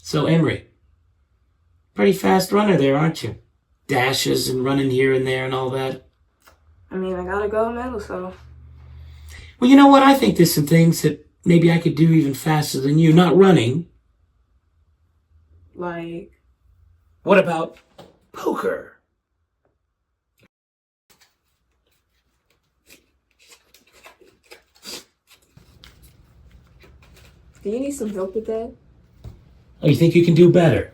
So, Emory, pretty fast runner there, aren't you? Dashes and running here and there and all that. I mean, I got a gold medal, so. Well, you know what? I think there's some things that maybe I could do even faster than you. Not running. Like. What about poker? Do you need some help with that? Oh, you think you can do better?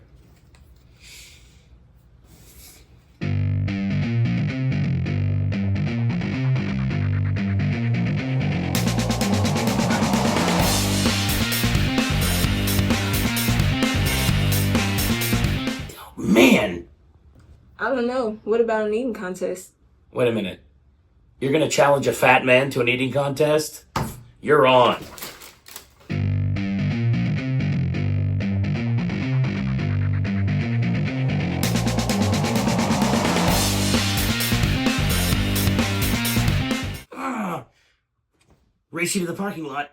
Man! I don't know. What about an eating contest? Wait a minute. You're gonna challenge a fat man to an eating contest? You're on. Race you to the parking lot.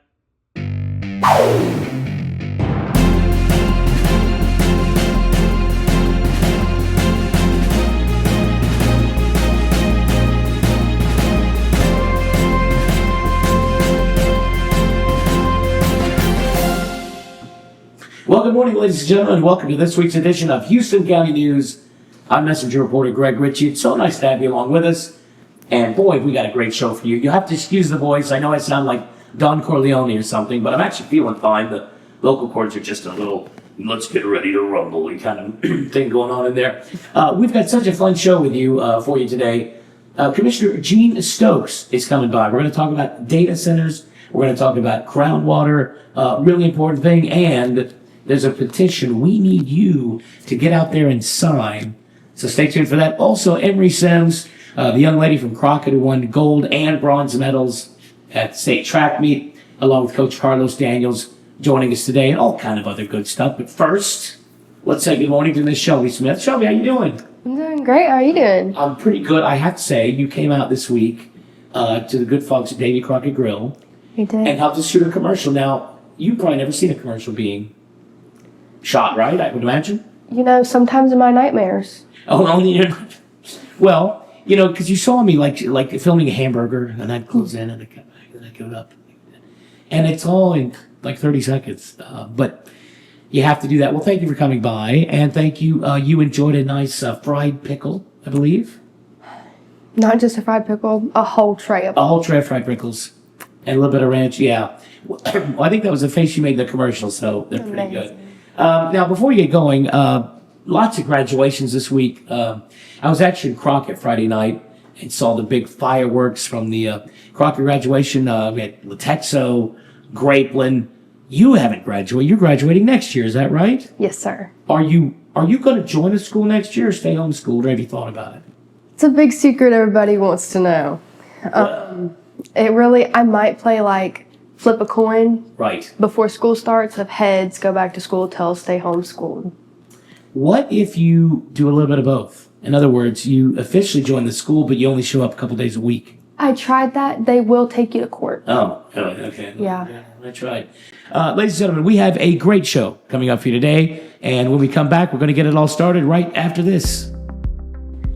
Well, good morning, ladies and gentlemen. Welcome to this week's edition of Houston County News. I'm Messenger Reporter Greg Ritchie. It's so nice to have you along with us. And boy, we got a great show for you. You'll have to excuse the voice. I know I sound like Don Corleone or something, but I'm actually feeling fine. The local chords are just a little, let's get ready to rumble kind of thing going on in there. We've got such a fun show with you for you today. Commissioner Gene Stokes is coming by. We're going to talk about data centers. We're going to talk about groundwater, really important thing. And there's a petition we need you to get out there and sign. So stay tuned for that. Also, Emory Sims, the young lady from Crockett who won gold and bronze medals at state track meet, along with Coach Carlos Daniels, joining us today, and all kind of other good stuff. But first, let's say good morning to Miss Shelby Smith. Shelby, how you doing? I'm doing great. How are you doing? I'm pretty good. I have to say, you came out this week to the good folks at Davy Crockett Grill We did. and helped us shoot a commercial. Now, you've probably never seen a commercial being shot, right? I would imagine. You know, sometimes in my nightmares. Oh, only you're not. Well, you know, because you saw me like filming a hamburger, and I'd close in, and I'd go up, and it's all in like 30 seconds. But you have to do that. Well, thank you for coming by, and thank you. You enjoyed a nice fried pickle, I believe. Not just a fried pickle, a whole tray of A whole tray of fried pickles, and a little bit of ranch. Yeah. Well, I think that was the face you made in the commercial, so they're pretty good. Now, before we get going, lots of graduations this week. I was actually in Crockett Friday night and saw the big fireworks from the Crockett graduation. We had Latexo, Grapeland. You haven't graduated. You're graduating next year, is that right? Yes, sir. Are you going to join a school next year or stay homeschooled, or have you thought about it? It's a big secret everybody wants to know. I might play like flip a coin Right. before school starts of heads, go back to school, tails, stay homeschooled. What if you do a little bit of both? In other words, you officially join the school, but you only show up a couple days a week. I tried that. They will take you to court. Oh, okay. Yeah. That's right. Ladies and gentlemen, we have a great show coming up for you today. And when we come back, we're going to get it all started right after this.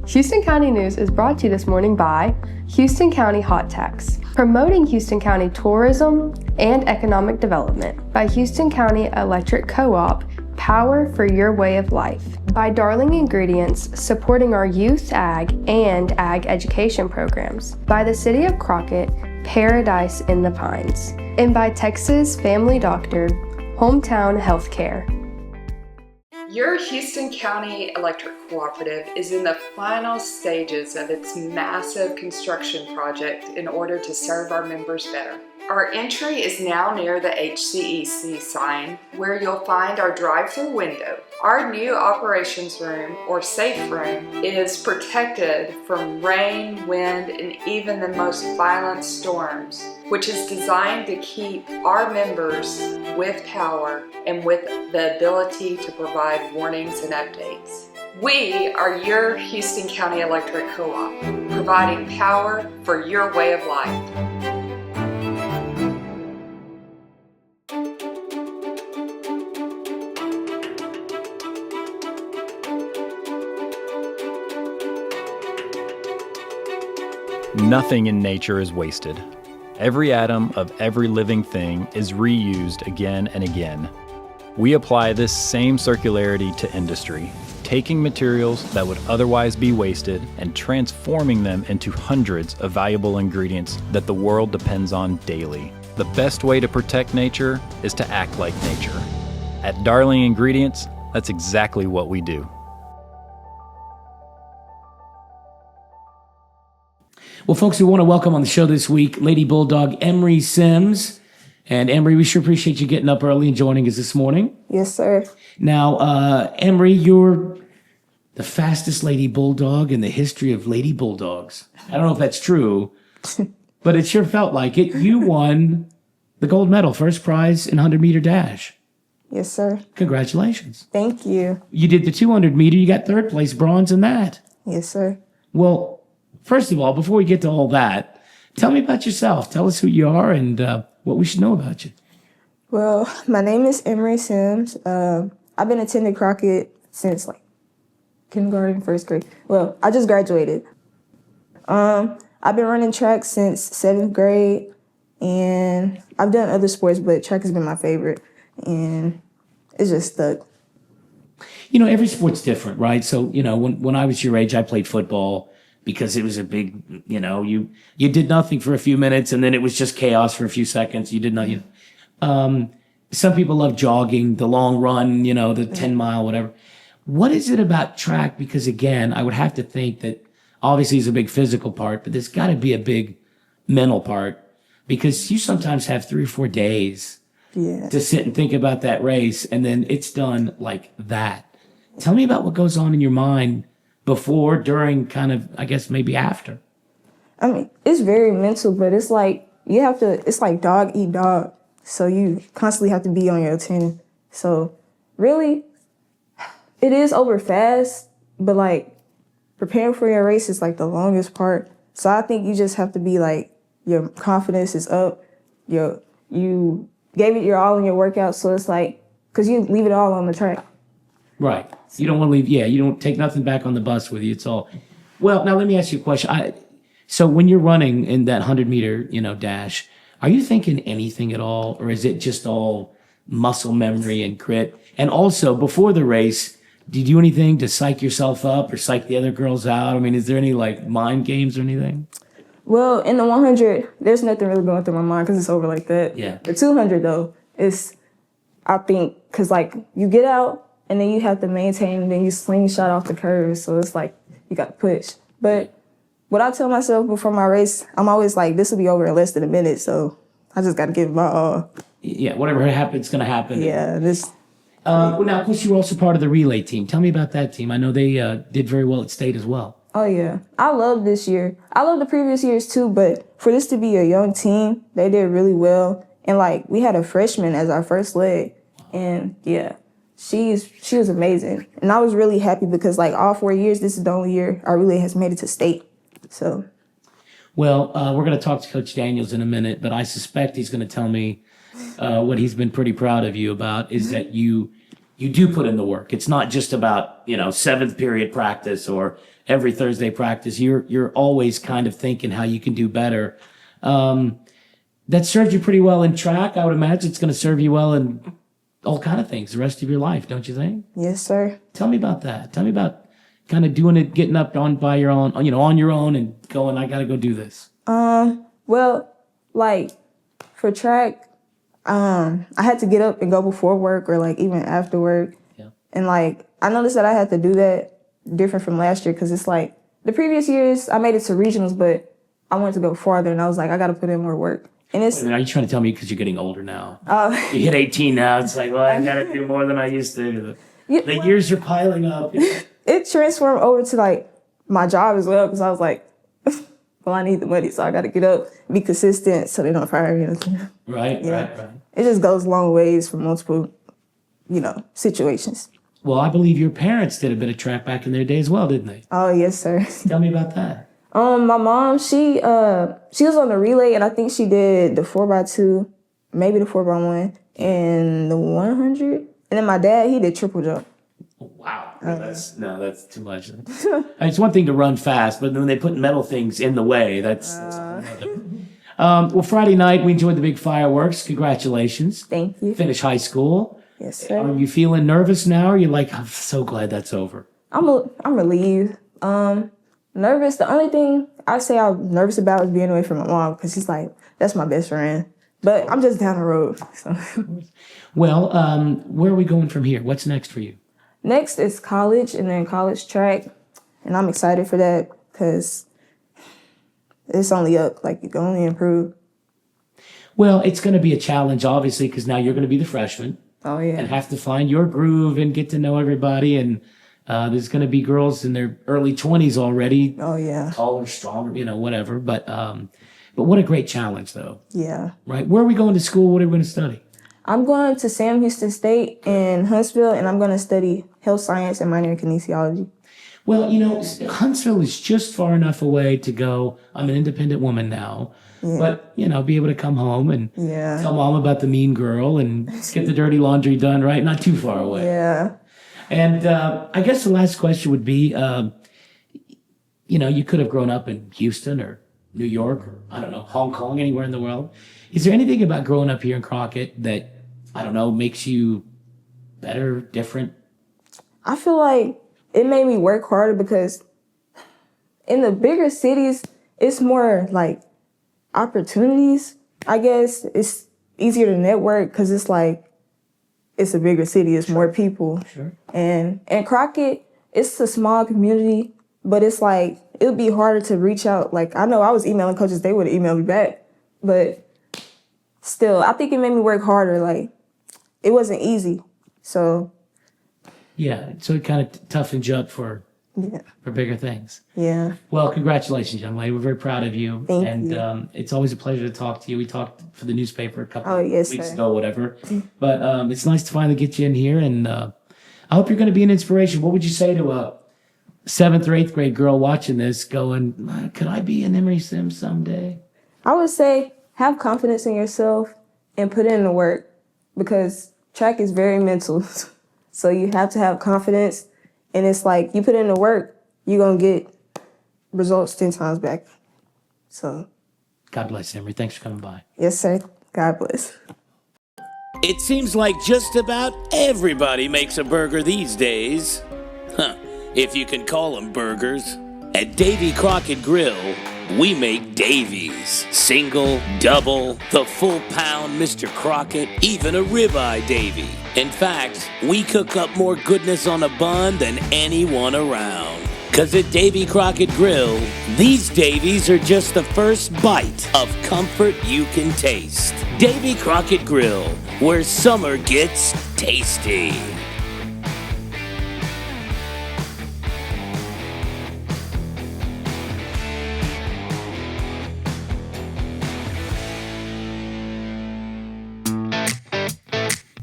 Houston County News is brought to you this morning by Houston County Hot Tax, promoting Houston County tourism and economic development by Houston County Electric Co-op, power for your way of life, by Darling Ingredients, supporting our youth ag and ag education programs, by the City of Crockett, Paradise in the Pines, and by Texas Family Doctor, Hometown Healthcare. Your Houston County Electric Cooperative is in the final stages of its massive construction project in order to serve our members better. Our entry is now near the HCEC sign, where you'll find our drive-through window. Our new operations room, or safe room, is protected from rain, wind, and even the most violent storms, which is designed to keep our members with power and with the ability to provide warnings and updates. We are your Houston County Electric Co-op, providing power for your way of life. Nothing in nature is wasted. Every atom of every living thing is reused again and again. We apply this same circularity to industry, taking materials that would otherwise be wasted and transforming them into hundreds of valuable ingredients that the world depends on daily. The best way to protect nature is to act like nature. At Darling Ingredients, that's exactly what we do. Well, folks, we want to welcome on the show this week Lady Bulldog Emory Sims. And Emory, we sure appreciate you getting up early and joining us this morning. Yes, sir. Now, Emory, you're the fastest Lady Bulldog in the history of Lady Bulldogs. I don't know if that's true, but it sure felt like it. You won the gold medal, first prize in 100-meter dash. Yes, sir. Congratulations. Thank you. You did the 200-meter. You got third place, bronze in that. Yes, sir. Well, first of all, before we get to all that, tell me about yourself. Tell us who you are and what we should know about you. Well, my name is Emory Sims. I've been attending Crockett since like kindergarten, first grade. Well, I just graduated. I've been running track since 7th grade, and I've done other sports, but track has been my favorite, and it's just stuck. You know, every sport's different, right? So, you know, when I was your age, I played football because it was a big, you know, you did nothing for a few minutes and then it was just chaos for a few seconds. You did not, you know. Some people love jogging, the long run, you know, the 10-mile, whatever. What is it about track? Because again, I would have to think that obviously it's a big physical part, but there's got to be a big mental part because you sometimes have 3 or 4 days to sit and think about that race and then it's done like that. Tell me about what goes on in your mind before, during, kind of, I guess maybe after. I mean, it's very mental, but it's like it's like dog eat dog. So you constantly have to be on your 10. So really, it is over fast, but like preparing for your race is like the longest part. So I think you just have to be like, your confidence is up. You gave it your all in your workout. So it's like, because you leave it all on the track. Right. You don't want to leave. Yeah, you don't take nothing back on the bus with you. It's all. Well, now let me ask you a question. So when you're running in that 100-meter, you know, dash, are you thinking anything at all, or is it just all muscle memory and grit? And also, before the race, do you do anything to psych yourself up or psych the other girls out? I mean, is there any like mind games or anything? Well, in the 100, there's nothing really going through my mind because it's over like that. Yeah. The 200 though, I think, because like you get out. And then you have to maintain, and then you slingshot off the curve. So it's like, you got to push. But what I tell myself before my race, I'm always like, this will be over in less than a minute. So I just got to give it my all. Yeah, whatever happens, going to happen. Yeah. Well, now, of course, you were also part of the relay team. Tell me about that team. I know they did very well at state as well. Oh, yeah. I love this year. I love the previous years, too. But for this to be a young team, they did really well. And, like, we had a freshman as our first leg. And, yeah. She was amazing. And I was really happy because, like, all 4 years, this is the only year our relay has made it to state. So. Well, we're going to talk to Coach Daniels in a minute, but I suspect he's going to tell me what he's been pretty proud of you about is that you do put in the work. It's not just about, you know, 7th period practice or every Thursday practice. You're always kind of thinking how you can do better. That served you pretty well in track. I would imagine it's going to serve you well in all kind of things the rest of your life, don't you think? Yes, sir. Tell me about that. Tell me about kind of doing it, getting up on by your own, you know, on your own and going, I got to go do this. Well, like for track, I had to get up and go before work or like even after work. Yeah. And like, I noticed that I had to do that different from last year because it's like the previous years I made it to regionals, but I wanted to go farther and I was like, I got to put in more work. And it's, Are you trying to tell me because you're getting older now? You hit 18 now. It's like, well, I got to do more than I used to. The years are piling up. It transformed over to like my job as well because I was like, well, I need the money, so I got to get up, be consistent so they don't fire me. Right. It just goes long ways for multiple, you know, situations. Well, I believe your parents did a bit of track back in their day as well, didn't they? Oh, yes, sir. Tell me about that. My mom, she was on the relay, and I think she did the 4x2, maybe the 4x1, and the 100. And then my dad, he did triple jump. Oh, wow. That's too much. It's one thing to run fast, but when they put metal things in the way, that's another. Well, Friday night, we enjoyed the big fireworks. Congratulations. Thank you. Finish high school. Yes, sir. Are you feeling nervous now? Or you're like, I'm so glad that's over. I'm relieved. Nervous. The only thing I say I'm nervous about is being away from my mom because she's like, that's my best friend. But I'm just down the road. So. Well, where are we going from here? What's next for you? Next is college and then college track. And I'm excited for that because it's only up. Like, you can only improve. Well, it's going to be a challenge, obviously, because now you're going to be the freshman. Oh, yeah. And have to find your groove and get to know everybody. And there's going to be girls in their early 20s already. Oh, yeah. Taller, stronger, whatever. But what a great challenge, though. Yeah. Right? Where are we going to school? What are we going to study? I'm going to Sam Houston State in Huntsville, and I'm going to study health science and minor in kinesiology. Well, Huntsville is just far enough away to go, I'm an independent woman now. Yeah. But, be able to come home and tell mom about the mean girl and get the dirty laundry done, right? Not too far away. Yeah. And I guess the last question would be, you could have grown up in Houston or New York or, I don't know, Hong Kong, anywhere in the world. Is there anything about growing up here in Crockett that, I don't know, makes you better, different? I feel like it made me work harder because in the bigger cities, it's more like opportunities. I guess it's easier to network because it's like, it's a bigger city, it's more people. Sure. And Crockett, it's a small community, but it's like, it would be harder to reach out. Like, I know I was emailing coaches, they would have emailed me back, but still, I think it made me work harder. Like, it wasn't easy, so. Yeah, so it kind of toughened you up for bigger things. Yeah. Well, congratulations, young lady. We're very proud of you. Thank you. It's always a pleasure to talk to you. We talked for the newspaper a couple yes, weeks sir. ago, whatever. But it's nice to finally get you in here, and I hope you're going to be an inspiration. What would you say to a 7th or 8th grade girl watching this going, could I be an Emory Sim someday? I would say have confidence in yourself and put in the work because track is very mental. So you have to have confidence. And it's like, you put in the work, you're going to get results 10 times back. So. God bless, Emory. Thanks for coming by. Yes, sir. God bless. It seems like just about everybody makes a burger these days. If you can call them burgers. At Davy Crockett Grill, we make Davies. Single, double, the full pound Mr. Crockett, even a ribeye Davy. In fact, we cook up more goodness on a bun than anyone around. 'Cause at Davy Crockett Grill, these Davies are just the first bite of comfort you can taste. Davy Crockett Grill, where summer gets tasty.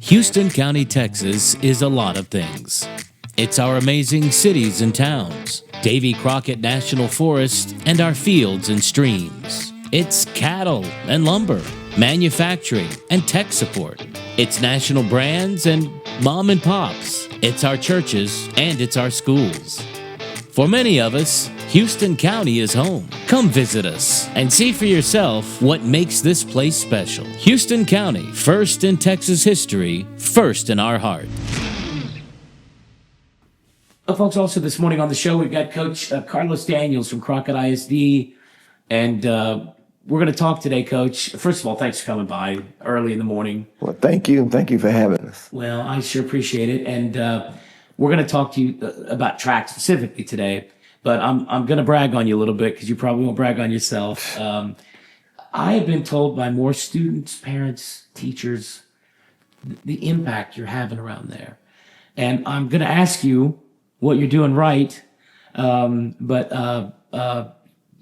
Houston County, Texas is a lot of things. It's our amazing cities and towns, Davy Crockett National Forest, and our fields and streams. It's cattle and lumber, manufacturing and tech support. It's national brands and mom and pops. It's our churches and it's our schools. For many of us, Houston County is home. Come visit us and see for yourself what makes this place special. Houston County, first in Texas history, first in our heart. Well, folks, also this morning on the show, we've got Coach Carlos Daniels from Crockett ISD, and we're going to talk today, Coach. First of all, thanks for coming by early in the morning. Well, thank you. Thank you for having us. Well, I sure appreciate it, and we're going to talk to you about track specifically today. But I'm going to brag on you a little bit because you probably won't brag on yourself. I have been told by more students, parents, teachers, the impact you're having around there. And I'm going to ask you what you're doing right. But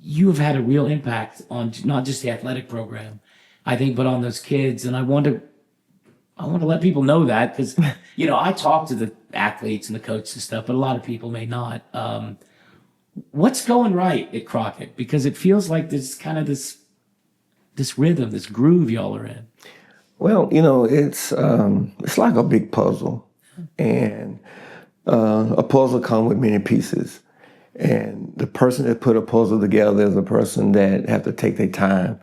you have had a real impact on not just the athletic program, I think, but on those kids. And I want to let people know that because, I talk to the athletes and the coaches and stuff, but a lot of people may not. What's going right at Crockett? Because it feels like there's kind of this rhythm, this groove y'all are in. Well, it's like a big puzzle, and A puzzle comes with many pieces. And the person that put a puzzle together is a person that have to take their time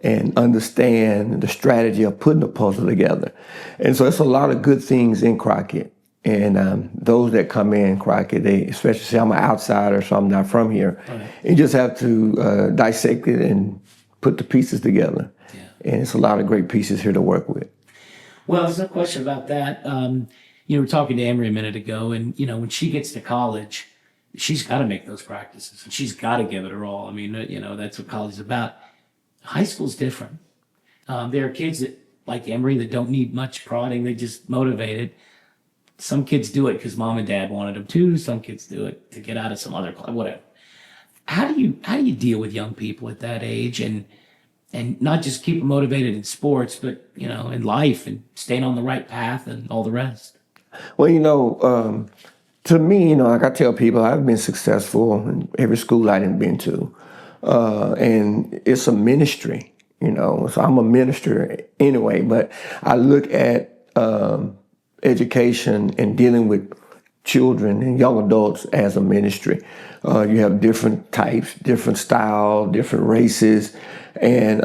and understand the strategy of putting a puzzle together. And so it's a lot of good things in Crockett. And those that come in Crockett, they especially say I'm an outsider, so I'm not from here. Right. You just have to dissect it and put the pieces together. Yeah. And it's a lot of great pieces here to work with. Well, there's no question about that. We were talking to Emory a minute ago, and, when she gets to college, she's got to make those practices, and she's got to give it her all. I mean, that's what college is about. High school's different. There are kids that, like Emory, that don't need much prodding. They just motivated. Some kids do it because mom and dad wanted them to. Some kids do it to get out of some other club, whatever. How do you deal with young people at that age and not just keep them motivated in sports, but in life and staying on the right path and all the rest? Well, to me, like I tell people, I've been successful in every school I've been to, and it's a ministry. So I'm a minister anyway, but I look at education and dealing with children and young adults as a ministry. You have different types, different style, different races. And,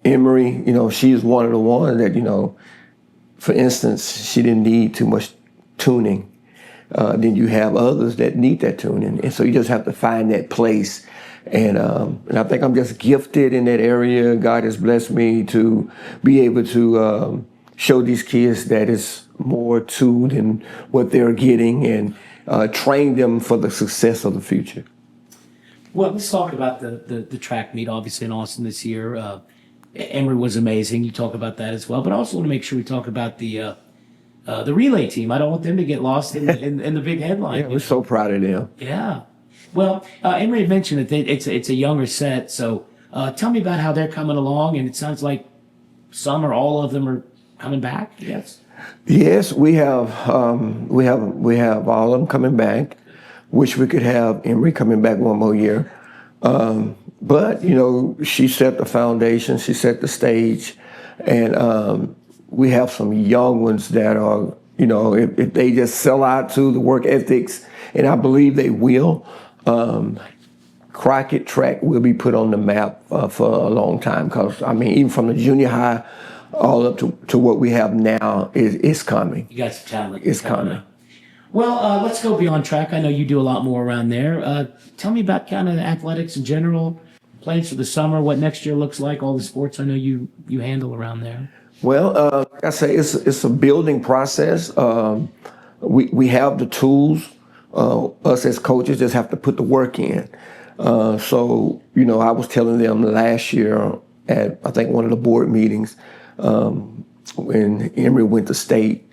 Emory, she is one of the ones that, for instance, she didn't need too much tuning. Then you have others that need that tuning. And so you just have to find that place. And I think I'm just gifted in that area. God has blessed me to be able to show these kids that it's more to than what they're getting and train them for the success of the future. Well, let's talk about the track meet, obviously, in Austin this year. Emory was amazing. You talk about that as well. But I also want to make sure we talk about the relay team. I don't want them to get lost in the big headline. Yeah, we're so proud of them. Yeah. Well, Emory had mentioned that it's a younger set. So tell me about how they're coming along. And it sounds like some or all of them are coming back. Yes. Yes, we have all of them coming back. Wish we could have Emory coming back one more year. But, she set the foundation, she set the stage, and we have some young ones that are, if they just sell out to the work ethics, and I believe they will, Crockett track will be put on the map for a long time because, even from the junior high all up to what we have now, it's coming. You got some talent. It's coming. Well, let's go beyond track. I know you do a lot more around there. Tell me about kind of the athletics in general, plans for the summer, what next year looks like, all the sports I know you handle around there. Well, like I say, it's a building process. We have the tools. Us as coaches just have to put the work in. So, I was telling them last year at, I think, one of the board meetings when Emory went to state,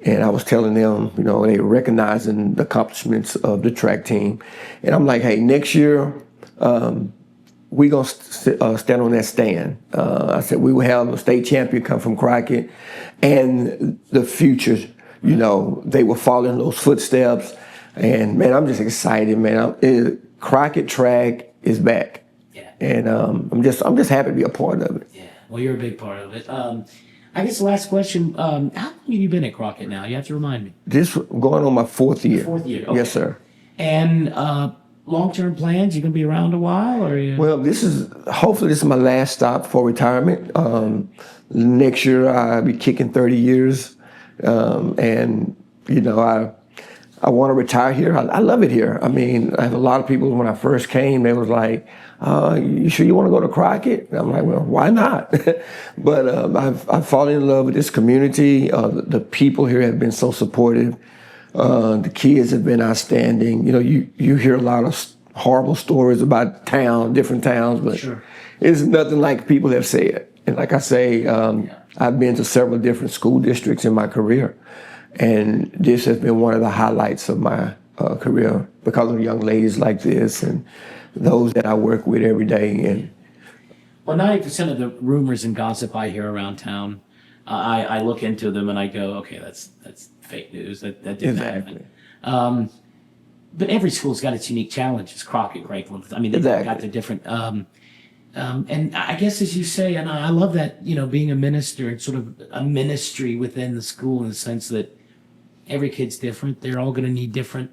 and I was telling them, they were recognizing the accomplishments of the track team. And I'm like, hey, next year, we're going to stand on that stand. I said, we will have a state champion come from Crockett, and the future, they will follow in those footsteps. And, man, I'm just excited, man. Crockett track is back. Yeah. And I'm just happy to be a part of it. Yeah. Well, you're a big part of it. I guess the last question, how long have you been at Crockett now? You have to remind me. This going on my fourth year. Fourth year, okay. Yes, sir. And long-term plans, you going to be around a while? Well, hopefully this is my last stop for retirement. Next year I'll be kicking 30 years. And, I want to retire here. I love it here. I have a lot of people, when I first came, they was like, you sure you want to go to Crockett? And I'm like, well, why not? But I've fallen in love with this community. The people here have been so supportive. The kids have been outstanding. You hear a lot of horrible stories about different towns, but sure. It's nothing like people have said. And like I say, I've been to several different school districts in my career. And this has been one of the highlights of my career because of young ladies like this and those that I work with every day. And well, 90% of the rumors and gossip I hear around town, I look into them and I go, okay, that's fake news. That didn't exactly. happen. But every school's got its unique challenges. Crockett, Grapeland. They've exactly. got the different. And I guess, as you say, and I love that, being a minister, it's sort of a ministry within the school in the sense that every kid's different. They're all going to need different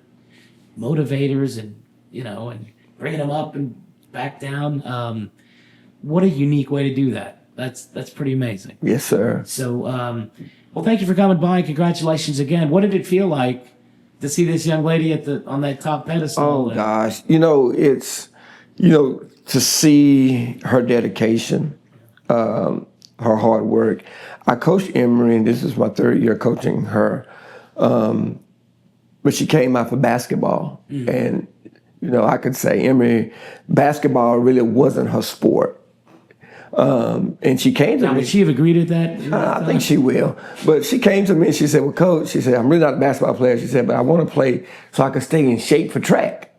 motivators and, and bringing them up and back down. What a unique way to do that. That's pretty amazing. Yes, sir. So, well, thank you for coming by. Congratulations again. What did it feel like to see this young lady on that top pedestal? Oh, gosh. It's, to see her dedication, her hard work. I coached Emory, and this is my third year coaching her. But she came out for basketball. And, I could say Emory, basketball really wasn't her sport. And she came to me. Would she have agreed with that? I think she will. But she came to me and she said, well, Coach, she said, I'm really not a basketball player. She said, but I want to play so I can stay in shape for track.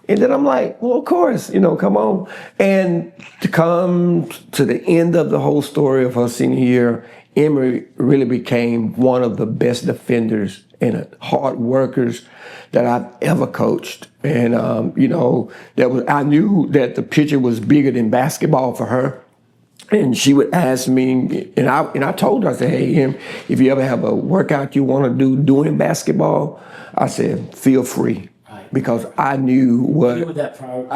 And then I'm like, well, of course, come on. And to come to the end of the whole story of her senior year, Emory really became one of the best defenders and hard workers that I've ever coached. And, I knew that the picture was bigger than basketball for her. And she would ask me, and I told her, I said, hey, Em, if you ever have a workout you want to do doing basketball, I said, feel free. Right. Because I knew what.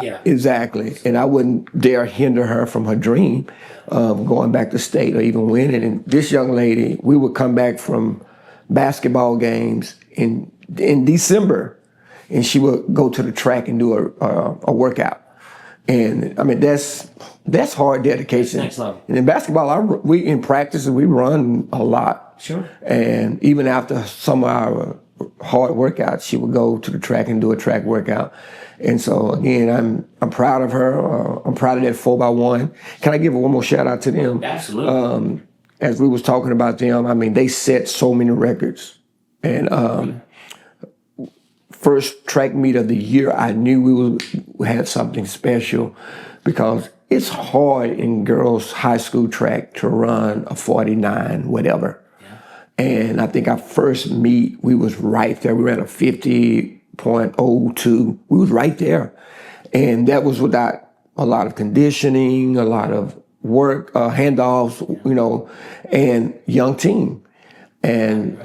Yeah. Exactly. And I wouldn't dare hinder her from her dream of going back to state or even winning. And this young lady, we would come back from basketball games in December, and she would go to the track and do a workout. And I mean, that's hard dedication. Next level. And in basketball, we in practice, we run a lot. Sure. And even after some of our hard workouts, she would go to the track and do a track workout. And so again, I'm proud of her. I'm proud of that 4x1. Can I give one more shout out to them? Absolutely. As we was talking about them, I mean, they set so many records. And first track meet of the year, I knew we had something special because it's hard in girls' high school track to run a 49, whatever. Yeah. And I think our first meet, we was right there. We ran a 50.02. We was right there. And that was without a lot of conditioning, a lot of work, handoffs, and young team. And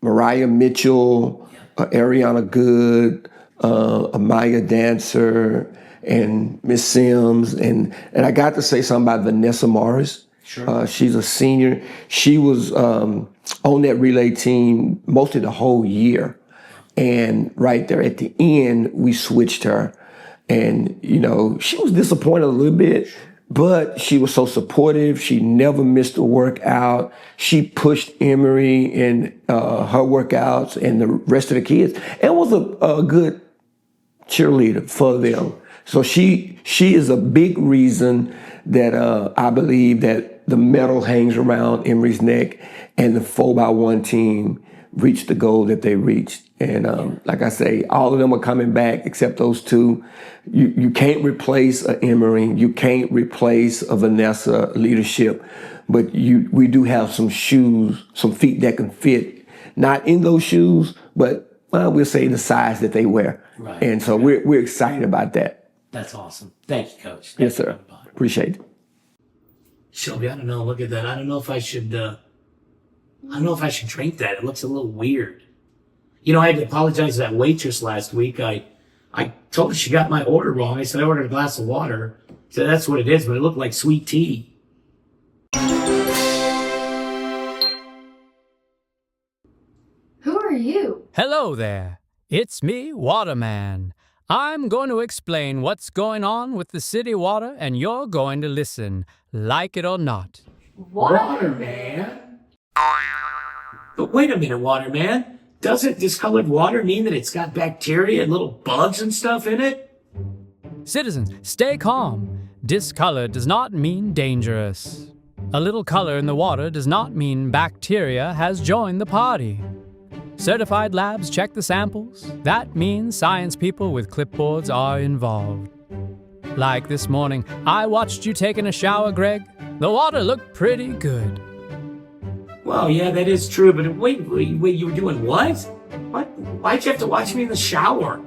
Mariah Mitchell, Ariana Good, Amaya Dancer, and Miss Sims, and I got to say something about Vanessa Morris. Sure. She's a senior. She was on that relay team most of the whole year, and right there at the end, we switched her, and she was disappointed a little bit, but she was so supportive. She never missed a workout. She pushed Emory in her workouts and the rest of the kids, and was a good cheerleader for them. So she is a big reason that I believe that the medal hangs around Emory's neck and the 4x1 team reached the goal that they reached. And like I say, all of them are coming back except those two. You can't replace a Emory. You can't replace a Vanessa leadership. But we do have some shoes, some feet that can fit, not in those shoes, but we'll say the size that they wear. Right. And so we're excited about that. That's awesome. Thank you, Coach. Yes, sir. Appreciate it. Shelby, I don't know. Look at that. I don't know if I should drink that. It looks a little weird. I had to apologize to that waitress last week. I told her she got my order wrong. I said I ordered a glass of water. So that's what it is, but it looked like sweet tea. Who are you? Hello there. It's me, Waterman. I'm going to explain what's going on with the city water, and you're going to listen, like it or not. Waterman? But wait a minute, Waterman. Doesn't discolored water mean that it's got bacteria and little bugs and stuff in it? Citizens, stay calm. Discolored does not mean dangerous. A little color in the water does not mean bacteria has joined the party. Certified labs check the samples. That means science people with clipboards are involved. Like this morning, I watched you taking a shower, Greg. The water looked pretty good. Well, yeah, that is true, but wait, you were doing what? What? Why'd you have to watch me in the shower?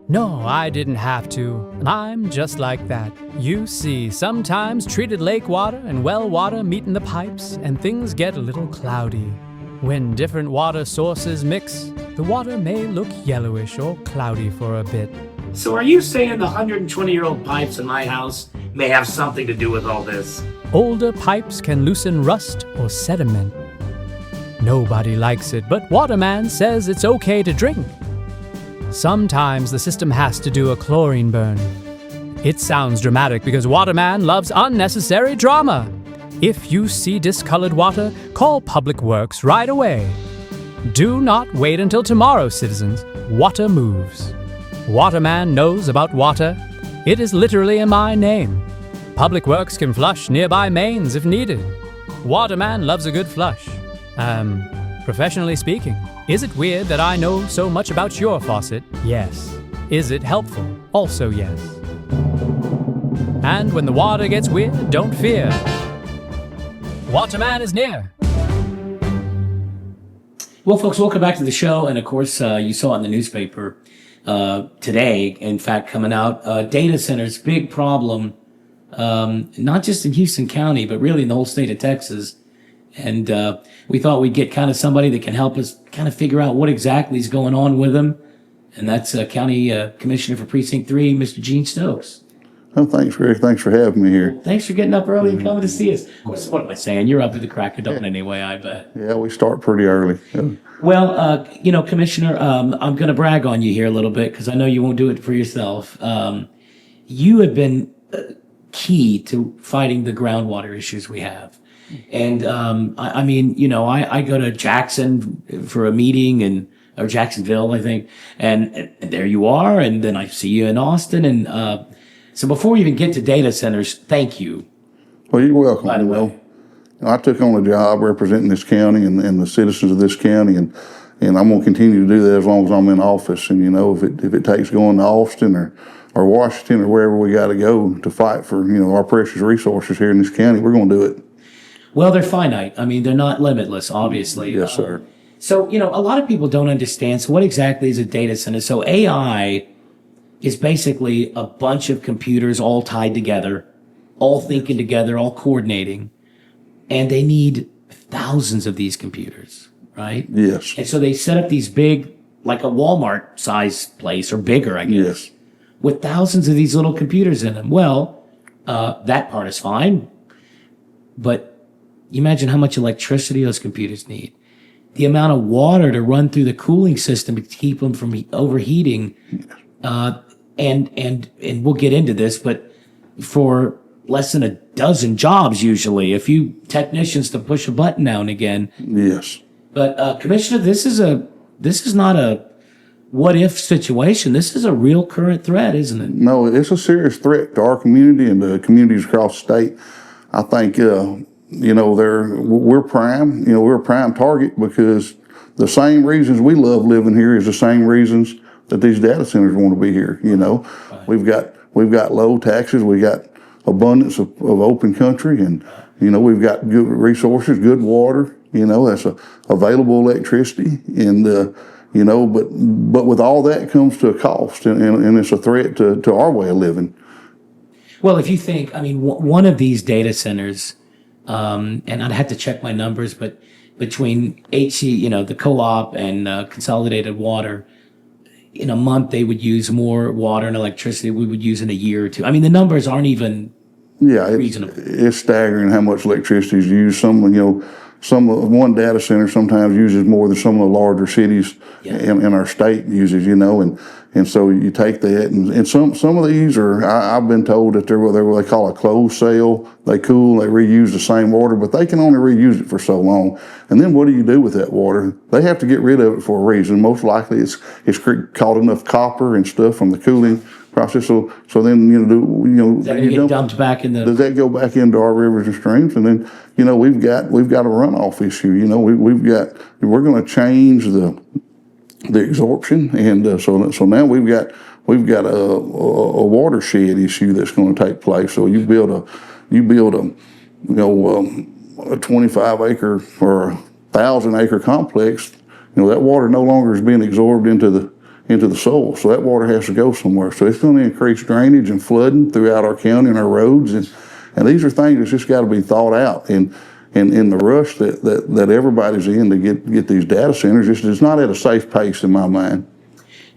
No, I didn't have to. I'm just like that. You see, sometimes treated lake water and well water meet in the pipes and things get a little cloudy. When different water sources mix, the water may look yellowish or cloudy for a bit. So are you saying the 120-year-old pipes in my house may have something to do with all this? Older pipes can loosen rust or sediment. Nobody likes it, but Waterman says it's okay to drink. Sometimes the system has to do a chlorine burn. It sounds dramatic because Waterman loves unnecessary drama. If you see discolored water, call Public Works right away. Do not wait until tomorrow, citizens. Water moves. Waterman knows about water. It is literally in my name. Public Works can flush nearby mains if needed. Waterman loves a good flush. Professionally speaking, is it weird that I know so much about your faucet? Yes. Is it helpful? Also yes. And when the water gets weird, don't fear. Waterman is near. Well, folks, welcome back to the show. And of course, you saw it in the newspaper today, in fact, coming out, data centers, big problem, not just in Houston County, but really in the whole state of Texas. And we thought we'd get kind of somebody that can help us kind of figure out what exactly is going on with them. And that's County Commissioner for Precinct 3, Mr. Gene Stokes. Oh, thanks, Rick. Thanks for having me here. Thanks for getting up early and coming to see us. Of course, what am I saying? You're up at the crack of dawn anyway, I bet. Yeah, we start pretty early. Well, Commissioner, I'm going to brag on you here a little bit because I know you won't do it for yourself. You have been key to fighting the groundwater issues we have. And I go to Jackson for a meeting or Jacksonville, I think, and there you are. And then I see you in Austin. And so before we even get to data centers, thank you. Well, you're welcome. By the way. I took on a job representing this county and the citizens of this county, and I'm going to continue to do that as long as I'm in office. And, if it takes going to Austin or Washington or wherever we got to go to fight for, our precious resources here in this county, we're going to do it. Well, they're finite. I mean, they're not limitless, obviously. Yes, sir. So, a lot of people don't understand. So what exactly is a data center? So AI is basically a bunch of computers all tied together, all thinking together, all coordinating. And they need thousands of these computers, right? Yes. And so they set up these big, like a Walmart size place or bigger, I guess, Yes. with thousands of these little computers in them. Well, that part is fine. But you imagine how much electricity those computers need. The amount of water to run through the cooling system to keep them from overheating. And we'll get into this, but for less than a dozen jobs usually, a few technicians to push a button now and again. Yes. But Commissioner, this is not a what if situation. This is a real current threat, isn't it? No, it's a serious threat to our community and the communities across the state. I think we're prime. We're a prime target because the same reasons we love living here is the same reasons that these data centers want to be here. Right. We've got low taxes. We got abundance of open country, and we've got good resources, good water. That's available electricity, and but with all that comes to a cost, and it's a threat to our way of living. Well, if you think, one of these data centers, and I'd have to check my numbers, but between HC, the co-op and Consolidated Water, in a month they would use more water and electricity we would use in a year or two. The numbers aren't even reasonable. It's staggering how much electricity is used. One data center sometimes uses more than some of the larger cities in our state uses, and so you take that, and some of these are, I've been told that they're what they call a closed cell. They cool, they reuse the same water, but they can only reuse it for so long. And then what do you do with that water? They have to get rid of it for a reason. Most likely it's caught enough copper and stuff from the cooling process. So then does that get dumped back in the? Does that go back into our rivers and streams? And then we've got a runoff issue. We're going to change the absorption, and so now we've got a watershed issue that's going to take place. So you build a 25 acre or 1,000 acre complex. That water no longer is being absorbed into into the soil. So that water has to go somewhere. So it's going to increase drainage and flooding throughout our county and our roads. And these are things that's just got to be thought out. And in the rush that everybody's in to get these data centers, it's not at a safe pace in my mind.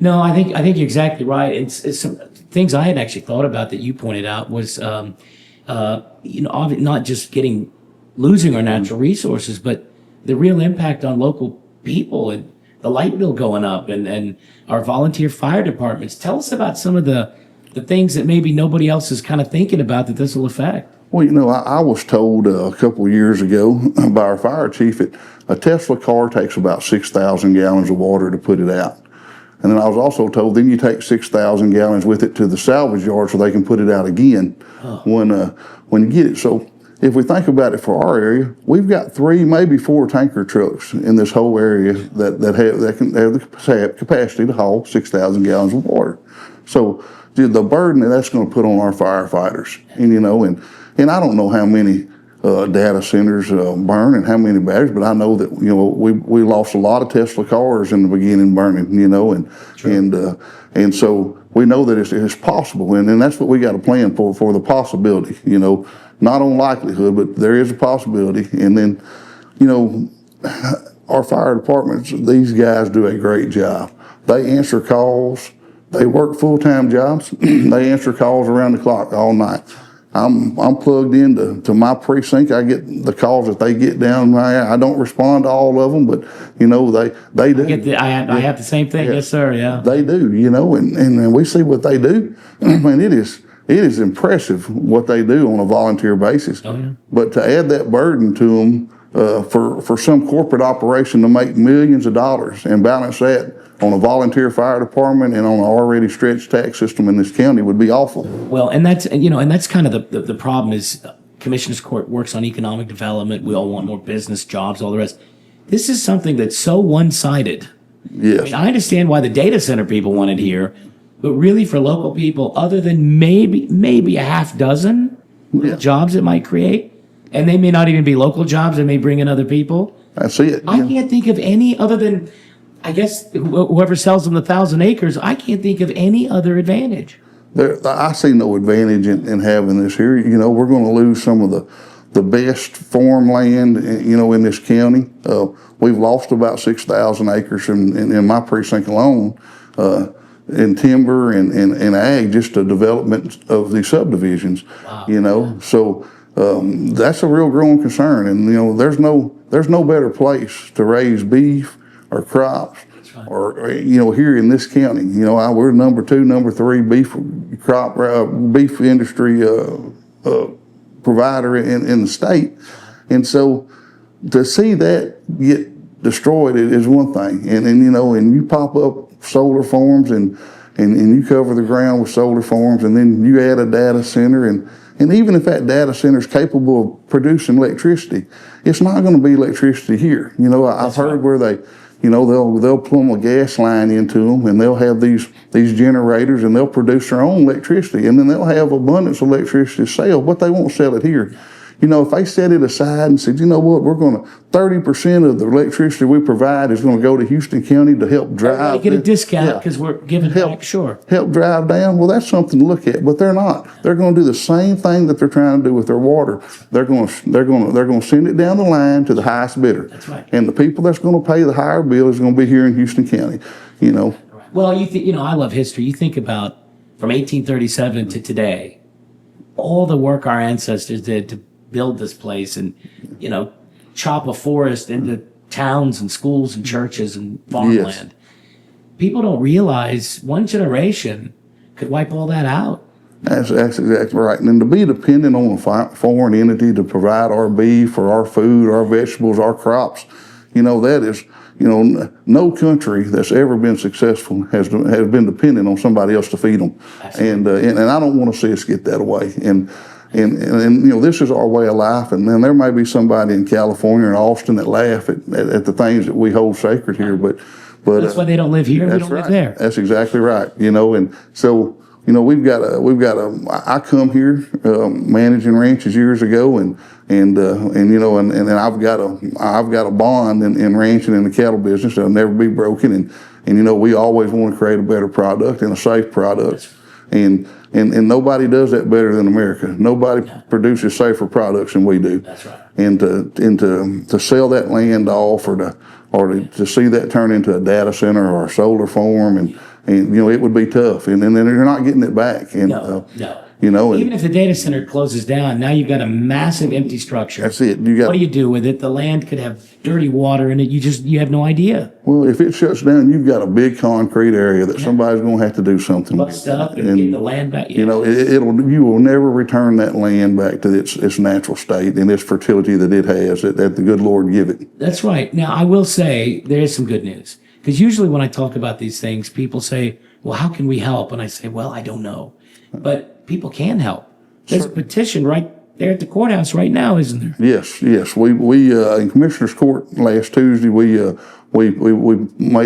No, I think you're exactly right. It's some things I had actually thought about that you pointed out was, not just losing our natural resources, but the real impact on local people and the light bill going up and our volunteer fire departments. Tell us about some of the things that maybe nobody else is kind of thinking about that this will affect. Well, I was told a couple of years ago by our fire chief that a Tesla car takes about 6,000 gallons of water to put it out. And then I was also told then you take 6,000 gallons with it to the salvage yard so they can put it out again when you get it. So if we think about it for our area, we've got 3, maybe 4 tanker trucks in this whole area that can have the capacity to haul 6,000 gallons of water. So the burden that's going to put on our firefighters, and I don't know how many data centers burn and how many batteries, but I know that we lost a lot of Tesla cars in the beginning burning, and so we know that it's possible, and that's what we got to plan for the possibility, not on likelihood, but there is a possibility. And then, our fire departments, these guys do a great job. They answer calls. They work full-time jobs. They answer calls around the clock all night. I'm plugged into my precinct. I get the calls that they get down there. I don't respond to all of them, but they do. I have the same thing. Yeah. Yes, sir. Yeah, they do. And we see what they do. And it is impressive what they do on a volunteer basis. Oh, yeah. But to add that burden to them for some corporate operation to make millions of dollars and balance that on a volunteer fire department and on an already stretched tax system in this county would be awful. Well, and that's kind of the problem is Commissioner's Court works on economic development. We all want more business, jobs, all the rest. This is something that's so one-sided. Yes. I understand why the data center people want it here, but really for local people, other than maybe a half dozen jobs it might create, and they may not even be local jobs, they may bring in other people. I see it. I can't think of any other than, I guess, whoever sells them the 1,000 acres, I can't think of any other advantage. I see no advantage in having this here. We're going to lose some of the best farmland, in this county. We've lost about 6,000 acres in my precinct alone in timber and ag, just the development of these subdivisions. Wow. So that's a real growing concern. And, there's no better place to raise beef or crops, or here in this county, we're number 2, number 3 beef industry provider in the state, and so to see that get destroyed is one thing, and you pop up solar farms and you cover the ground with solar farms, and then you add a data center, and even if that data center is capable of producing electricity, it's not going to be electricity here. I've heard where they'll plumb a gas line into them, and they'll have these generators, and they'll produce their own electricity, and then they'll have abundance of electricity to sell, but they won't sell it here. If they set it aside and said, we're going to 30% of the electricity we provide is going to go to Houston County to help drive. They get a discount because we're giving back, sure. Help drive down. Well, that's something to look at, but they're not. They're going to do the same thing that they're trying to do with their water. They're going to send it down the line to the highest bidder. That's right. And the people that's going to pay the higher bill is going to be here in Houston County. Well, I love history. You think about from 1837 to today, all the work our ancestors did to build this place and, chop a forest into towns and schools and churches and farmland. Yes. People don't realize one generation could wipe all that out. That's exactly right. And then to be dependent on a foreign entity to provide our beef or our food, our vegetables, our crops, that is, no country that's ever been successful has been dependent on somebody else to feed them. And I don't want to see us get that way. And this is our way of life, and then there may be somebody in California or Austin that laugh at the things that we hold sacred here, but that's why they don't live here. They don't live there. That's exactly right. And so I come here managing ranches years ago, and I've got a bond in ranching in the cattle business that'll never be broken, we always want to create a better product and a safe product. And nobody does that better than America. Nobody produces safer products than we do. That's right. And to sell that land off or to see that turn into a data center or a solar farm and it would be tough. And then they're not getting it back. And No. Even if the data center closes down, now you've got a massive empty structure. That's it. What do you do with it? The land could have dirty water in it. You have no idea. Well, if it shuts down, you've got a big concrete area that somebody's going to have to do something with. Bust up and get the land back. You will never return that land back to its natural state and its fertility that it has, that the good Lord give it. That's right. Now, I will say there is some good news. Because usually when I talk about these things, people say, well, how can we help? And I say, well, I don't know. But people can help. There's a petition right there at the courthouse right now, isn't there? Yes. We in Commissioner's Court last Tuesday, we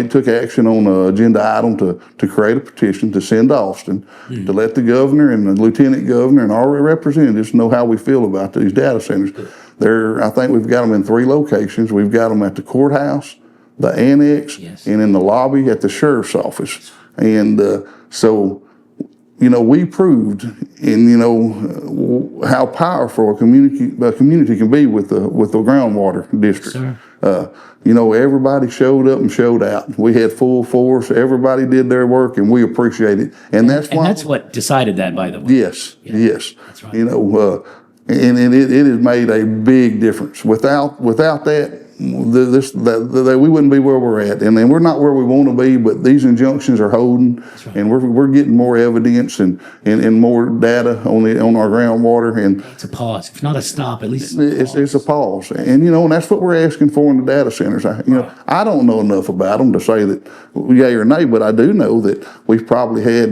took action on an agenda item to create a petition to send to Austin to let the governor and the lieutenant governor and our representatives know how we feel about these data centers. I think we've got them in 3 locations. We've got them at the courthouse, the annex, and in the lobby at the sheriff's office. And so we proved how powerful a community can be with the groundwater district. Everybody showed up and showed out. We had full force. Everybody did their work, and we appreciate it. And that's what decided that, by the way. Yes. That's right. And it has made a big difference. Without that, we wouldn't be where we're at, and we're not where we want to be. But these injunctions are holding, right. And we're getting more evidence and more data on our groundwater. And it's a pause, if not a stop, at least it's a pause. And and that's what we're asking for in the data centers. I don't know enough about them to say that yay or nay, but I do know that we've probably had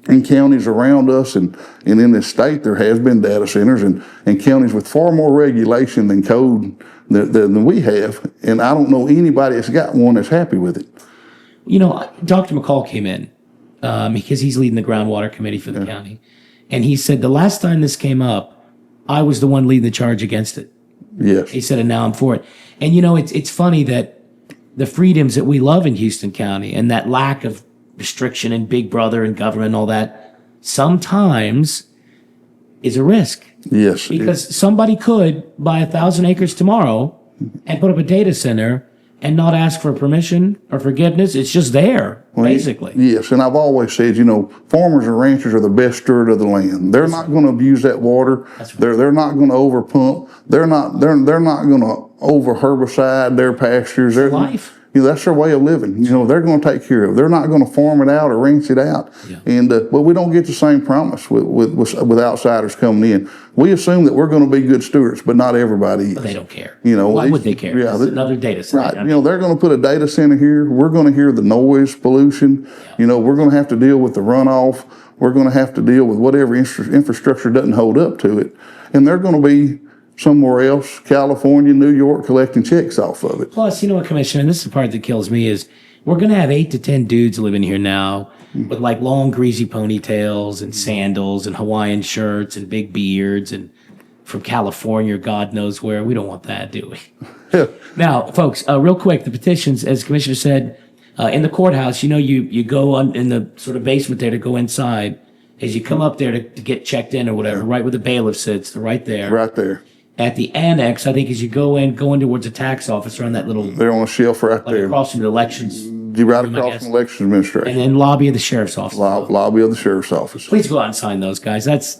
in counties around us and in this state, there has been data centers and counties with far more regulation than code than we have. And I don't know anybody that's got one that's happy with it. Dr. McCall came in because he's leading the groundwater committee for the county. And he said, the last time this came up, I was the one leading the charge against it. Yes. He said, and now I'm for it. And it's funny that the freedoms that we love in Houston County and that lack of restriction and big brother and government and all that sometimes is a risk. Yes. Because somebody could buy 1,000 acres tomorrow and put up a data center and not ask for permission or forgiveness. It's just there, basically. Yes, and I've always said, farmers and ranchers are the best steward of the land. They're not going to abuse that water. That's right. They're not going to over pump. They're not going to over herbicide their pastures. Their life. That's their way of living. They're going to take care of it. They're not going to farm it out or rinse it out. Yeah. And we don't get the same promise with outsiders coming in. We assume that we're going to be good stewards, but not everybody is. But they don't care. Why would they care? Yeah, it's another data center. Right. They're going to put a data center here. We're going to hear the noise pollution. Yeah. We're going to have to deal with the runoff. We're going to have to deal with whatever infrastructure doesn't hold up to it. And they're going to be somewhere else, California, New York, collecting checks off of it. Plus, Commissioner, and this is the part that kills me, is we're going to have 8 to 10 dudes living here now with like long, greasy ponytails and sandals and Hawaiian shirts and big beards and from California, God knows where. We don't want that, do we? Now, folks, real quick, the petitions, as the Commissioner said, in the courthouse, you go in the sort of basement there to go inside. As you come up there to get checked in or whatever, right where the bailiff sits, they're right there. Right there. At the annex, I think as you go in towards the tax office, around that little... They're on a shelf right there. Across from the elections. You're right across from the elections administration. And then lobby of the sheriff's office. Lobby of the sheriff's office. Please go out and sign those, guys. That's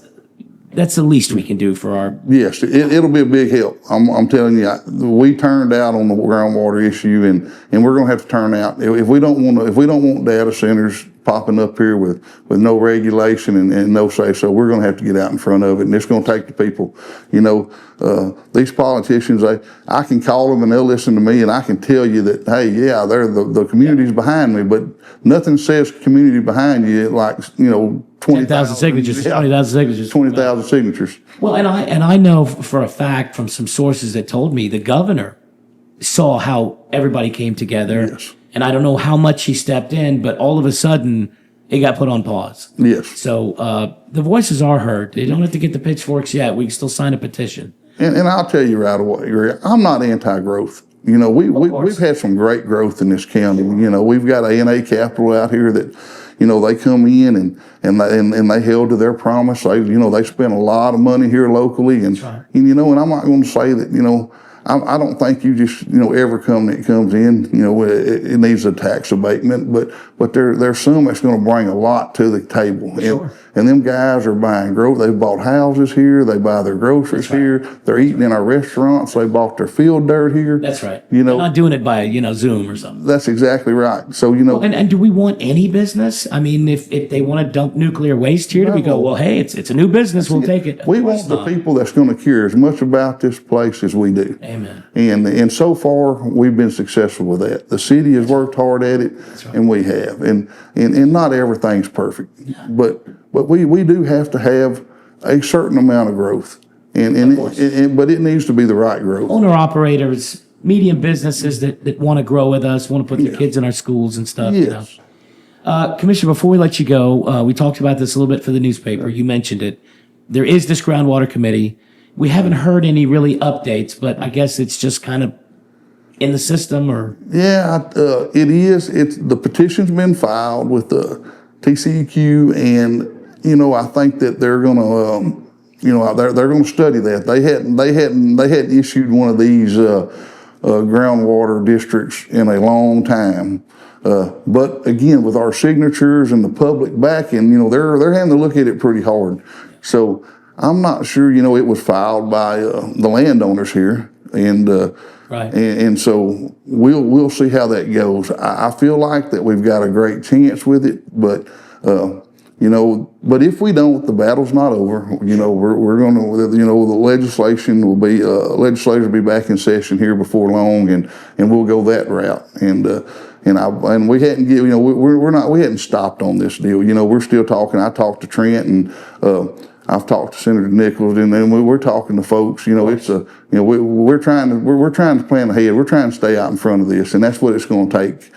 the least we can do for our... Yes, it'll be a big help. I'm telling you, we turned out on the groundwater issue, and we're going to have to turn out. If we don't want data centers popping up here with no regulation and no say so, we're going to have to get out in front of it, and it's going to take the people. These politicians, I can call them and they'll listen to me, and I can tell you that, hey, yeah, they're the community's behind me, but nothing says community behind you like 20,000 signatures, 20,000 signatures, 20,000 signatures. Well, and I know for a fact from some sources that told me the governor saw how everybody came together. Yes. And I don't know how much he stepped in, but all of a sudden it got put on pause. Yes. So the voices are heard. They don't have to get the pitchforks yet. We can still sign a petition. And I'll tell you right away, I'm not anti-growth. You know, we've had some great growth in this county. You know, we've got A&A Capital out here that, you know, they come in and they held to their promise. They spent a lot of money here locally, and you know, and I'm not going to say that, you know, I don't think you just, you know, every company that comes in, you know, it needs a tax abatement, but there's some that's going to bring a lot to the table. Sure. And them guys are buying growth. They've bought houses here. They buy their groceries here. They're eating in our restaurants. They bought their field dirt here. That's right. You know, they're not doing it by, you know, Zoom or something. That's exactly right. So, you know. And do we want any business? I mean, if they want to dump nuclear waste here, do we go, well, hey, it's a new business, we'll take it? We want the people that's going to care as much about this place as we do. Amen. And so far, we've been successful with that. The city has worked hard at it, and we have. And not everything's perfect, but we do have to have a certain amount of growth, but it needs to be the right growth. Owner operators, medium businesses that want to grow with us, want to put their kids in our schools and stuff. Yes. You know? Commissioner, before we let you go, we talked about this a little bit for the newspaper. You mentioned it. There is this groundwater committee. We haven't heard any really updates, but I guess it's just kind of in the system, or? Yeah, it is. The petition's been filed with the TCEQ, and you know, I think that they're going to, you know, they're going to study that. They hadn't issued one of these groundwater districts in a long time. But again, with our signatures and the public backing, you know, they're having to look at it pretty hard. So I'm not sure, you know, it was filed by the landowners here, and and so we'll see how that goes. I feel like that we've got a great chance with it, but you know, but if we don't, the battle's not over. You know, we're going to, you know, the legislation will be legislators will be back in session here before long, and we'll go that route. And we hadn't you know, we hadn't stopped on this deal. You know, we're still talking. I talked to Trent, and I've talked to Senator Nichols, and then we're talking to folks. You know, it's you know, we're trying to plan ahead. We're trying to stay out in front of this, and that's what it's going to take.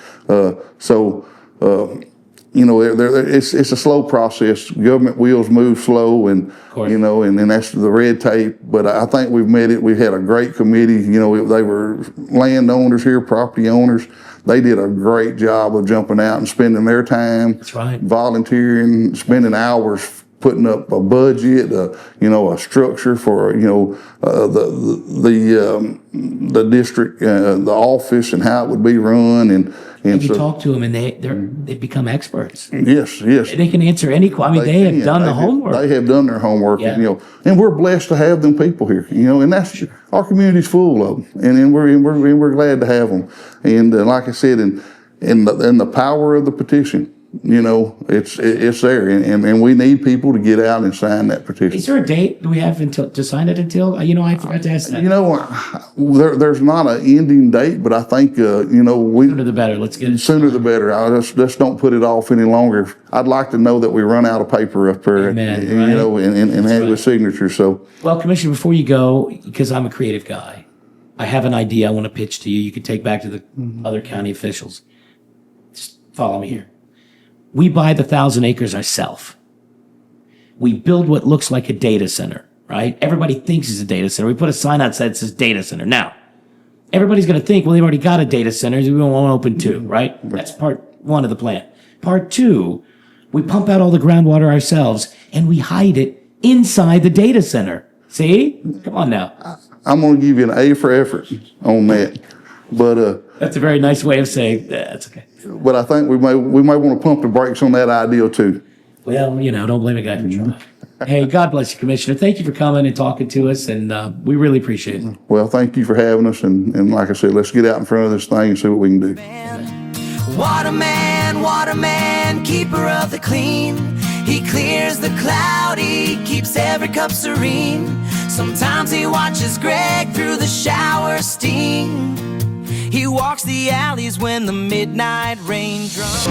You know, it's a slow process. Government wheels move slow, and you know, and that's the red tape. But I think we've met it. We've had a great committee. You know, they were landowners here, property owners. They did a great job of jumping out and spending their time. That's right. Volunteering, spending hours putting up a budget, you know, a structure for, you know, the district, the office, and how it would be run, and you talk to them, and they've become experts. Yes. They can answer any question. I mean, they have done the homework. They have done their homework, you know, and we're blessed to have them people here, you know, and that's our community's full of them, and we're glad to have them, and like I said, and the power of the petition. You know, it's there, and we need people to get out and sign that petition. Is there a date do we have to sign it until? You know, I forgot to ask that. You know, there's not an ending date, but I think you know, sooner the better. Let's get it. Sooner the better. I just don't put it off any longer. I'd like to know that we run out of paper up there, Amen, you know, and have it with signatures. So, well, Commissioner, before you go, because I'm a creative guy, I have an idea I want to pitch to you. You could take back to the other county officials. Just follow me here. We buy the 1,000 acres ourselves. We build what looks like a data center, right? Everybody thinks it's a data center. We put a sign outside that says data center. Now, everybody's going to think, well, they've already got a data center. We won't open two, right? That's part one of the plan. Part two, we pump out all the groundwater ourselves, and we hide it inside the data center. See? Come on now. I'm going to give you an A for effort on that. But that's a very nice way of saying that's okay. But I think we may want to pump the brakes on that idea too. Well, you know, don't blame a guy for trying. Hey, God bless you, Commissioner. Thank you for coming and talking to us, and we really appreciate it. Well, thank you for having us, and like I said, let's get out in front of this thing and see what we can do. Waterman, keeper of the clean. He clears the cloudy, keeps every cup serene. Sometimes he watches Greg through the shower steam. He walks the alleys when the midnight rain drums.